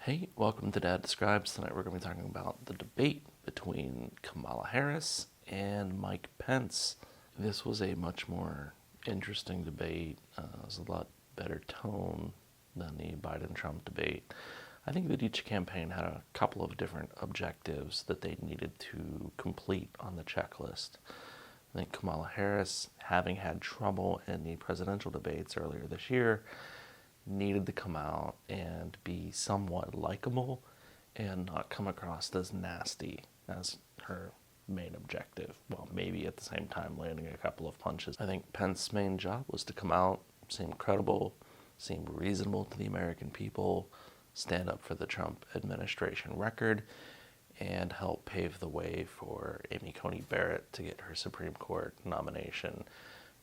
Hey, welcome to Dad Describes. Tonight we're going to be talking about the debate between Kamala Harris and Mike Pence. This was a much more interesting debate. It was a lot better tone than the Biden-Trump debate. I think that each campaign had a couple of different objectives that they needed to complete on the checklist. I think Kamala Harris, having had trouble in the presidential debates earlier this year, needed to come out and be somewhat likable and not come across as nasty as her main objective, while maybe at the same time landing a couple of punches. I think Pence's main job was to come out, seem credible, seem reasonable to the American people, stand up for the Trump administration record, and help pave the way for Amy Coney Barrett to get her Supreme Court nomination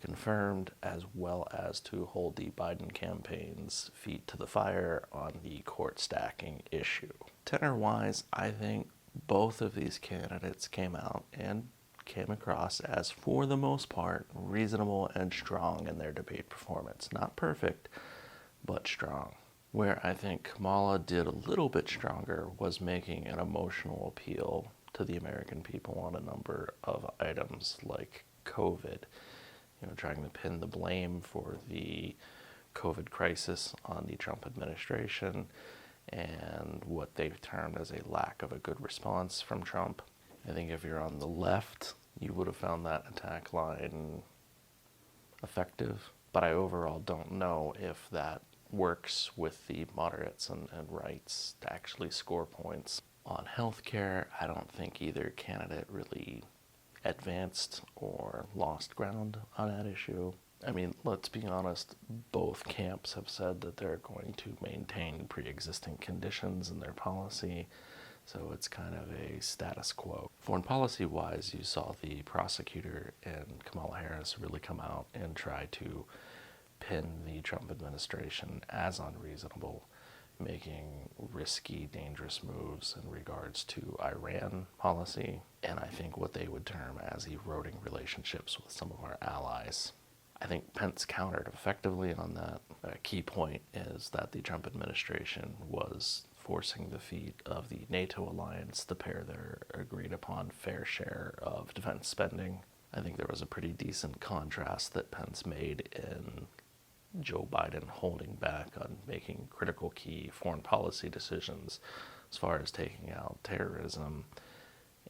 confirmed, as well as to hold the Biden campaign's feet to the fire on the court stacking issue. Tenor-wise, I think both of these candidates came out and came across as, for the most part, reasonable and strong in their debate performance. Not perfect, but strong. Where I think Kamala did a little bit stronger was making an emotional appeal to the American people on a number of items like COVID. Trying to pin the blame for the COVID crisis on the Trump administration and what they've termed as a lack of a good response from Trump. I think if you're on the left, you would have found that attack line effective, but I overall don't know if that works with the moderates and rights to actually score points. On healthcare, I don't think either candidate really advanced or lost ground on that issue. I mean, let's be honest, both camps have said that they're going to maintain pre-existing conditions in their policy, so it's kind of a status quo. Foreign policy-wise, you saw the prosecutor and Kamala Harris really come out and try to pin the Trump administration as unreasonable, making risky, dangerous moves in regards to Iran policy, and I think what they would term as eroding relationships with some of our allies. I think Pence countered effectively on that. A key point is that the Trump administration was forcing the feet of the NATO alliance to pay their agreed upon fair share of defense spending. I think there was a pretty decent contrast that Pence made in Joe Biden holding back on making critical key foreign policy decisions as far as taking out terrorism,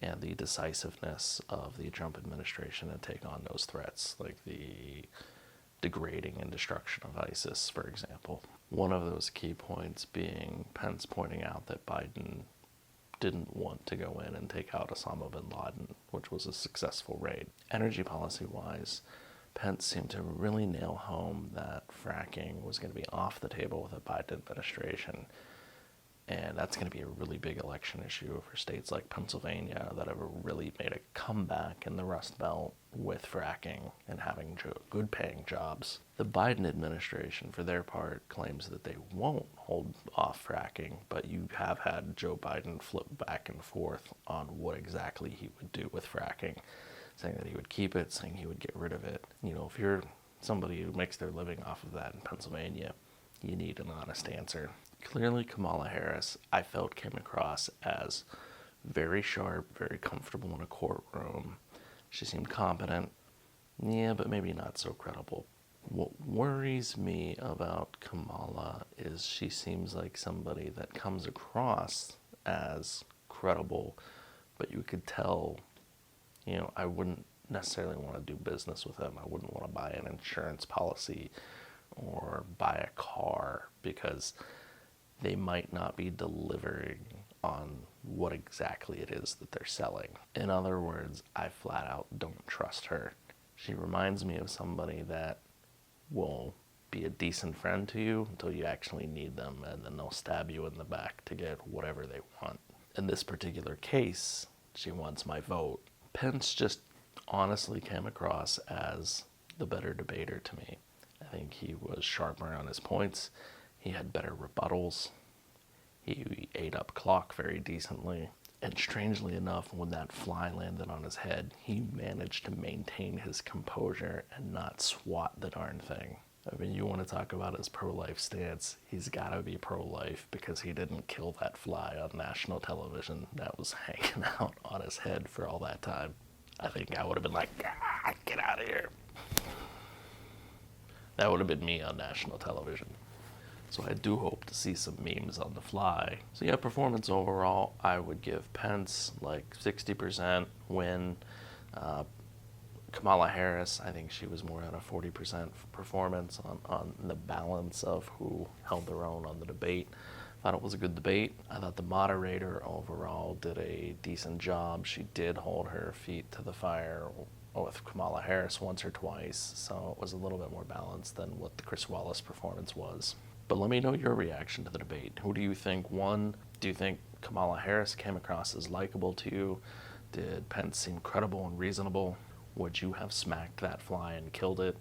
and the decisiveness of the Trump administration to take on those threats, like the degrading and destruction of ISIS, for example. One of those key points being Pence pointing out that Biden didn't want to go in and take out Osama bin Laden, which was a successful raid. Energy policy-wise, Pence seemed to really nail home that fracking was going to be off the table with the Biden administration. And that's going to be a really big election issue for states like Pennsylvania that have really made a comeback in the Rust Belt with fracking and having good paying jobs. The Biden administration, for their part, claims that they won't hold off fracking, but you have had Joe Biden flip back and forth on what exactly he would do with fracking, saying that he would keep it, saying he would get rid of it. If you're somebody who makes their living off of that in Pennsylvania, you need an honest answer. Clearly, Kamala Harris, I felt, came across as very sharp, very comfortable in a courtroom. She seemed competent, but maybe not so credible. What worries me about Kamala is she seems like somebody that comes across as credible, but you could tell, I wouldn't necessarily want to do business with them. I wouldn't want to buy an insurance policy or buy a car because they might not be delivering on what exactly it is that they're selling. In other words, I flat out don't trust her. She reminds me of somebody that will be a decent friend to you until you actually need them, and then they'll stab you in the back to get whatever they want. In this particular case, she wants my vote. Pence just honestly came across as the better debater to me. I think he was sharper on his points. He had better rebuttals. He ate up clock very decently. And strangely enough, when that fly landed on his head, he managed to maintain his composure and not swat the darn thing. I mean, you want to talk about his pro-life stance. He's got to be pro-life because he didn't kill that fly on national television that was hanging out on his head for all that time. I think I would have been like, get out of here. That would have been me on national television. So I do hope to see some memes on the fly. So yeah, performance overall, I would give Pence like 60% win. Kamala Harris, I think she was more at a 40% performance on the balance of who held their own on the debate. Thought it was a good debate. I thought the moderator overall did a decent job. She did hold her feet to the fire with Kamala Harris once or twice, so it was a little bit more balanced than what the Chris Wallace performance was. But let me know your reaction to the debate. Who do you think won? Do you think Kamala Harris came across as likable to you? Did Pence seem credible and reasonable? Would you have smacked that fly and killed it?